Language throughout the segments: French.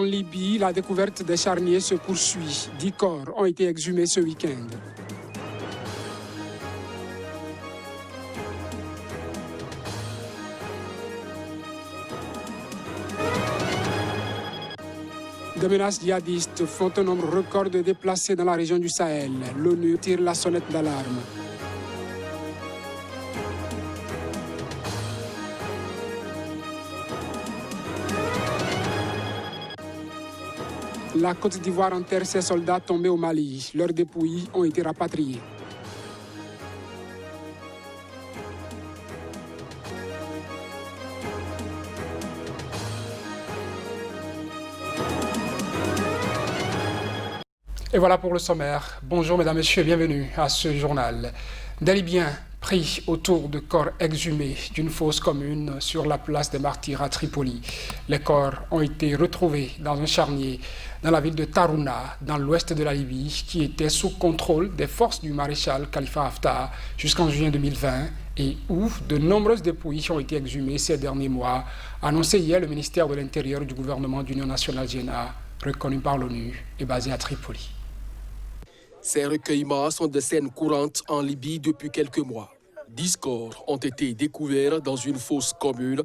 En Libye, la découverte des charniers se poursuit. 10 corps ont été exhumés ce week-end. Des menaces djihadistes font un nombre record de déplacés dans la région du Sahel. L'ONU tire la sonnette d'alarme. La Côte d'Ivoire enterre ses soldats tombés au Mali. Leurs dépouilles ont été rapatriées. Et voilà pour le sommaire. Bonjour mesdames, messieurs, bienvenue à ce journal. Des Libyens pris autour de corps exhumés d'une fosse commune sur la place des Martyrs à Tripoli. Les corps ont été retrouvés dans un charnier dans la ville de Tarhouna, dans l'ouest de la Libye, qui était sous contrôle des forces du maréchal Khalifa Haftar jusqu'en juin 2020 et où de nombreuses dépouilles ont été exhumées ces derniers mois, annoncé hier le ministère de l'Intérieur du gouvernement d'Union nationale JENA, reconnu par l'ONU et basé à Tripoli. Ces recueillements sont des scènes courantes en Libye depuis quelques mois. 10 corps ont été découverts dans une fosse commune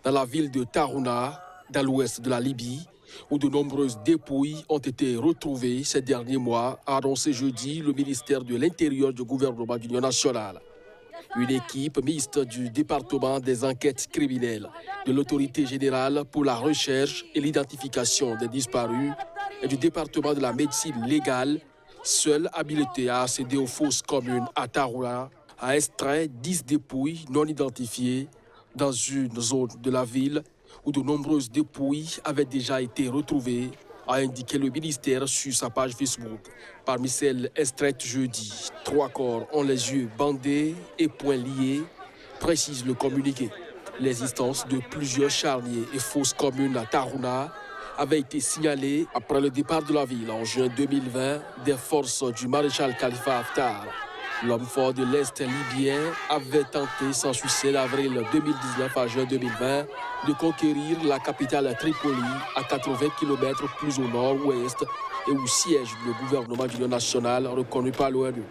dans la ville de Tarhouna, dans l'ouest de la Libye, où de nombreuses dépouilles ont été retrouvées ces derniers mois, a annoncé jeudi le ministère de l'Intérieur du gouvernement d'Union nationale. Une équipe mixte du département des enquêtes criminelles, de l'autorité générale pour la recherche et l'identification des disparus et du département de la médecine légale, seul habilité à accéder aux fosses communes à Tarhouna, a extrait 10 dépouilles non identifiées dans une zone de la ville où de nombreuses dépouilles avaient déjà été retrouvées, a indiqué le ministère sur sa page Facebook. Parmi celles extraites jeudi, 3 corps ont les yeux bandés et poings liés, précise le communiqué. L'existence de plusieurs charniers et fosses communes à Tarhouna avait été signalée après le départ de la ville en juin 2020 des forces du maréchal Khalifa Haftar. L'homme fort de l'Est libyen avait tenté sans succès d'avril 2019 à juin 2020 de conquérir la capitale Tripoli à 80 km plus au nord-ouest et où siège le gouvernement d'union nationale reconnu par l'ONU.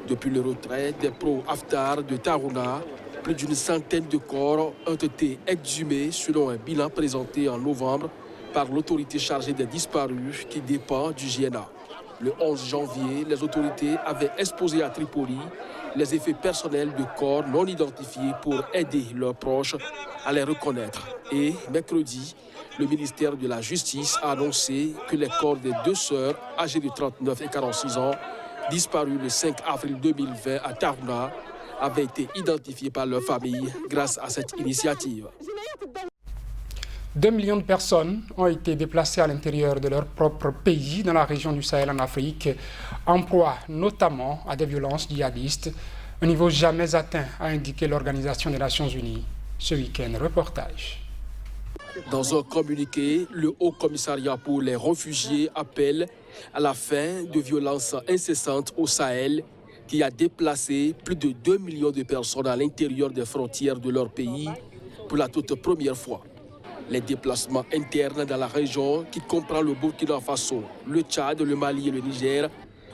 Depuis le retrait des pro-Haftar de Tarhouna, plus d'une centaine de corps ont été exhumés selon un bilan présenté en novembre par l'autorité chargée des disparus qui dépend du JENA. Le 11 janvier, les autorités avaient exposé à Tripoli les effets personnels de corps non identifiés pour aider leurs proches à les reconnaître. Et mercredi, le ministère de la Justice a annoncé que les corps des 2 sœurs âgées de 39 et 46 ans, disparues le 5 avril 2020 à Tarhouna, avaient été identifiés par leur famille grâce à cette initiative. 2 millions de personnes ont été déplacées à l'intérieur de leur propre pays dans la région du Sahel en Afrique, en proie notamment à des violences djihadistes, un niveau jamais atteint, a indiqué l'Organisation des Nations Unies. Ce week-end, reportage. Dans un communiqué, le Haut Commissariat pour les réfugiés appelle à la fin de violences incessantes au Sahel qui a déplacé plus de 2 millions de personnes à l'intérieur des frontières de leur pays pour la toute première fois. Les déplacements internes dans la région, qui comprend le Burkina Faso, le Tchad, le Mali et le Niger,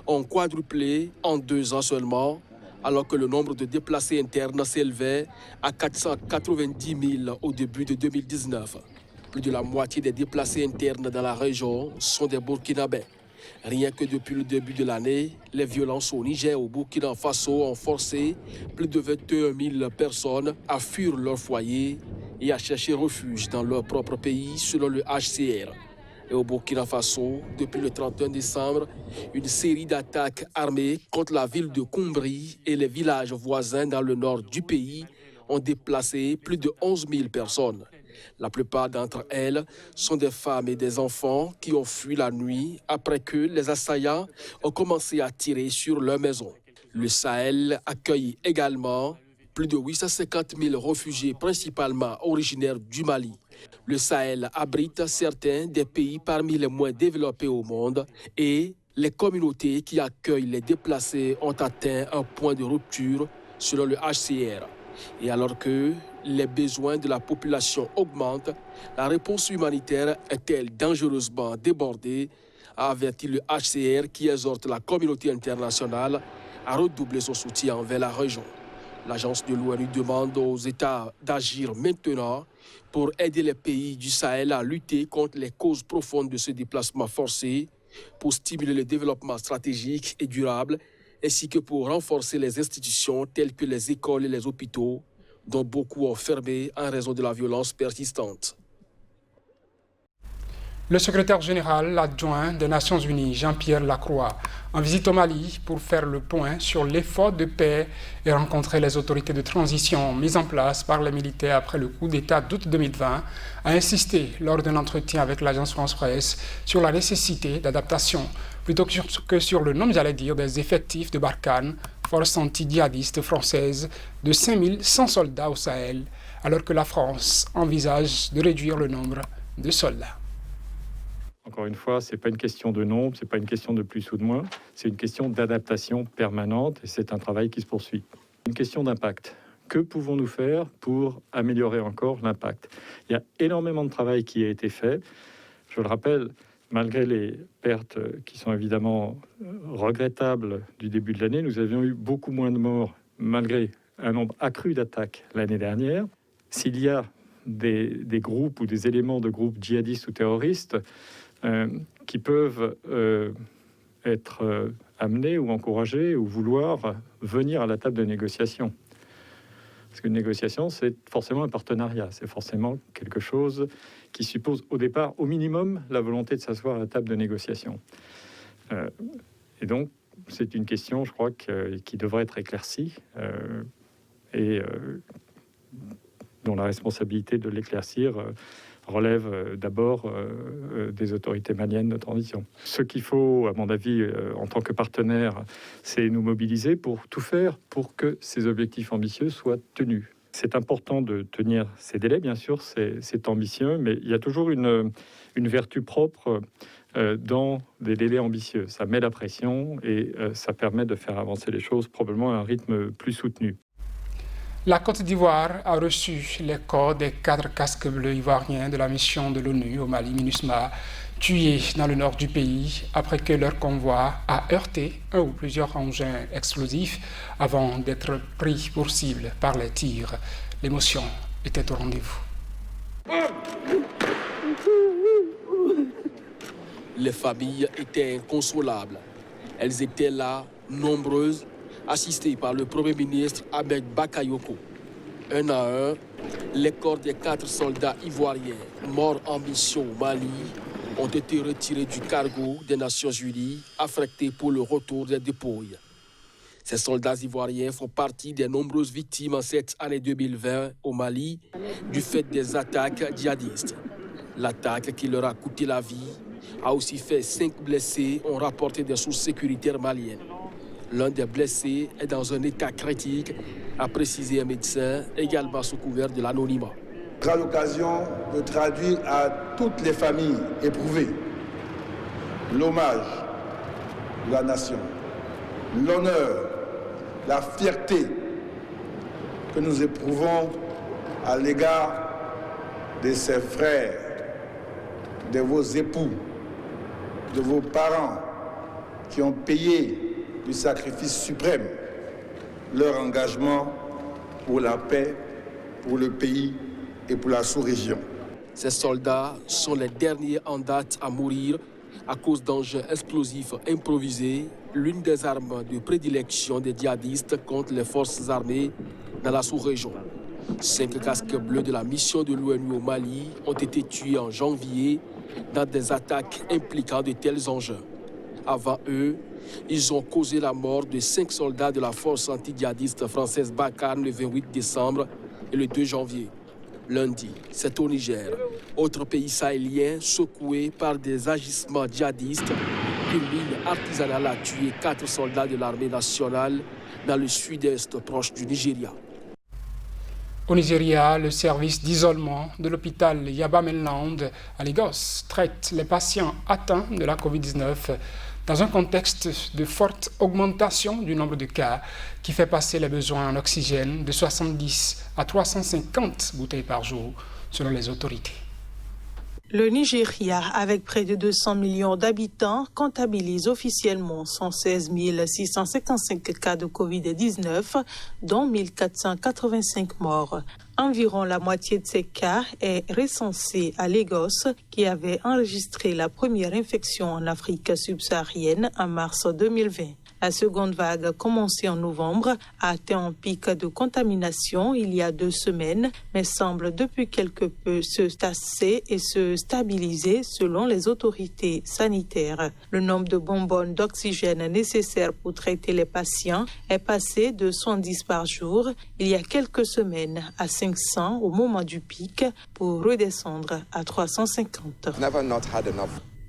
ont quadruplé en 2 ans seulement, alors que le nombre de déplacés internes s'élevait à 490 000 au début de 2019. Plus de la moitié des déplacés internes dans la région sont des Burkinabés. Rien que depuis le début de l'année, les violences au Niger et au Burkina Faso ont forcé plus de 21 000 personnes à fuir leur foyer et à chercher refuge dans leur propre pays selon le HCR. Et au Burkina Faso, depuis le 31 décembre, une série d'attaques armées contre la ville de Koumbri et les villages voisins dans le nord du pays ont déplacé plus de 11 000 personnes. La plupart d'entre elles sont des femmes et des enfants qui ont fui la nuit après que les assaillants ont commencé à tirer sur leurs maisons. Le Sahel accueille également plus de 850 000 réfugiés principalement originaires du Mali. Le Sahel abrite certains des pays parmi les moins développés au monde et les communautés qui accueillent les déplacés ont atteint un point de rupture selon le HCR. Et alors que les besoins de la population augmentent, la réponse humanitaire est-elle dangereusement débordée, a averti le HCR qui exhorte la communauté internationale à redoubler son soutien envers la région. L'agence de l'ONU demande aux États d'agir maintenant pour aider les pays du Sahel à lutter contre les causes profondes de ce déplacement forcé, pour stimuler le développement stratégique et durable, ainsi que pour renforcer les institutions telles que les écoles et les hôpitaux, dont beaucoup ont fermé en raison de la violence persistante. Le secrétaire général adjoint des Nations Unies, Jean-Pierre Lacroix, en visite au Mali pour faire le point sur l'effort de paix et rencontrer les autorités de transition mises en place par les militaires après le coup d'État d'août 2020, a insisté lors d'un entretien avec l'agence France-Presse sur la nécessité d'adaptation, plutôt que sur le nombre, des effectifs de Barkhane, force anti-djihadiste française, de 5100 soldats au Sahel, alors que la France envisage de réduire le nombre de soldats. Encore une fois, ce n'est pas une question de nombre, ce n'est pas une question de plus ou de moins, c'est une question d'adaptation permanente et c'est un travail qui se poursuit. Une question d'impact. Que pouvons-nous faire pour améliorer encore l'impact ? Il y a énormément de travail qui a été fait. Je le rappelle, malgré les pertes qui sont évidemment regrettables du début de l'année, nous avions eu beaucoup moins de morts malgré un nombre accru d'attaques l'année dernière. S'il y a des groupes ou des éléments de groupes djihadistes ou terroristes qui peuvent être amenés ou encouragés ou vouloir venir à la table de négociation. Parce qu'une négociation, c'est forcément un partenariat, c'est forcément quelque chose qui suppose au départ, au minimum, la volonté de s'asseoir à la table de négociation. Et donc, c'est une question, je crois, qui devrait être éclaircie et dont la responsabilité de l'éclaircir relève d'abord des autorités maliennes de transition. Ce qu'il faut, à mon avis, en tant que partenaire, c'est nous mobiliser pour tout faire pour que ces objectifs ambitieux soient tenus. C'est important de tenir ces délais, bien sûr, c'est ambitieux, mais il y a toujours une vertu propre dans des délais ambitieux. Ça met la pression et ça permet de faire avancer les choses probablement à un rythme plus soutenu. La Côte d'Ivoire a reçu les corps des 4 casques bleus ivoiriens de la mission de l'ONU au Mali, MINUSMA, tués dans le nord du pays après que leur convoi a heurté un ou plusieurs engins explosifs avant d'être pris pour cible par les tirs. L'émotion était au rendez-vous. Les familles étaient inconsolables. Elles étaient là, nombreuses, assistés par le Premier ministre Ahmed Bakayoko. Un à un, les corps des 4 soldats ivoiriens morts en mission au Mali ont été retirés du cargo des Nations Unies, affrété pour le retour des dépouilles. Ces soldats ivoiriens font partie des nombreuses victimes en cette année 2020 au Mali du fait des attaques djihadistes. L'attaque qui leur a coûté la vie a aussi fait 5 blessés, ont rapporté des sources sécuritaires maliennes. L'un des blessés est dans un état critique, a précisé un médecin, également sous couvert de l'anonymat. Ce sera l'occasion de traduire à toutes les familles éprouvées l'hommage de la nation, l'honneur, la fierté que nous éprouvons à l'égard de ces frères, de vos époux, de vos parents qui ont payé du sacrifice suprême leur engagement pour la paix, pour le pays et pour la sous-région. Ces soldats sont les derniers en date à mourir à cause d'engins explosifs improvisés, l'une des armes de prédilection des djihadistes contre les forces armées dans la sous-région. 5 casques bleus de la mission de l'ONU au Mali ont été tués en janvier dans des attaques impliquant de tels engins. Avant eux, ils ont causé la mort de 5 soldats de la force anti-djihadiste française Barkhane le 28 décembre et le 2 janvier. Lundi, c'est au Niger, autre pays sahélien secoué par des agissements djihadistes, qu'une ligne artisanale a tué 4 soldats de l'armée nationale dans le sud-est proche du Nigeria. Au Nigeria, le service d'isolement de l'hôpital Yaba Mainland à Lagos traite les patients atteints de la Covid-19 dans un contexte de forte augmentation du nombre de cas qui fait passer les besoins en oxygène de 70 à 350 bouteilles par jour, selon les autorités. Le Nigeria, avec près de 200 millions d'habitants, comptabilise officiellement 116 655 cas de Covid-19, dont 1485 morts. Environ la moitié de ces cas est recensée à Lagos, qui avait enregistré la première infection en Afrique subsaharienne en mars 2020. La seconde vague, commencée en novembre, a atteint un pic de contamination il y a 2 semaines, mais semble depuis quelque peu se tasser et se stabiliser selon les autorités sanitaires. Le nombre de bonbonnes d'oxygène nécessaires pour traiter les patients est passé de 110 par jour il y a quelques semaines à 500 au moment du pic pour redescendre à 350.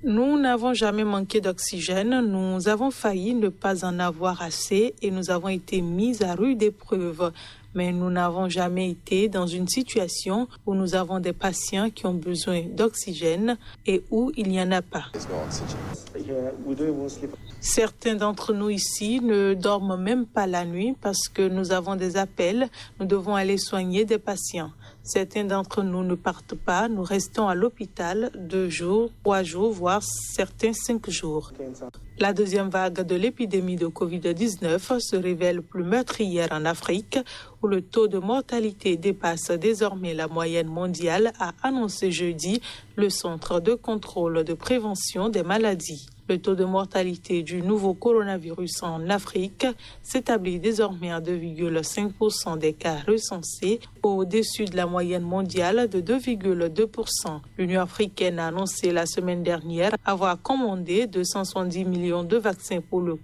Nous n'avons jamais manqué d'oxygène, nous avons failli ne pas en avoir assez et nous avons été mis à rude épreuve. Mais nous n'avons jamais été dans une situation où nous avons des patients qui ont besoin d'oxygène et où il n'y en a pas. Certains d'entre nous ici ne dorment même pas la nuit parce que nous avons des appels, nous devons aller soigner des patients. Certains d'entre nous ne partent pas, nous restons à l'hôpital 2 jours, 3 jours, voire certains 5 jours. La deuxième vague de l'épidémie de Covid-19 se révèle plus meurtrière en Afrique, où le taux de mortalité dépasse désormais la moyenne mondiale, a annoncé jeudi le Centre de contrôle de prévention des maladies. Le taux de mortalité du nouveau coronavirus en Afrique s'établit désormais à 2,5% des cas recensés, au-dessus de la moyenne mondiale de 2,2%. L'Union africaine a annoncé la semaine dernière avoir commandé 270 millions de vaccins pour le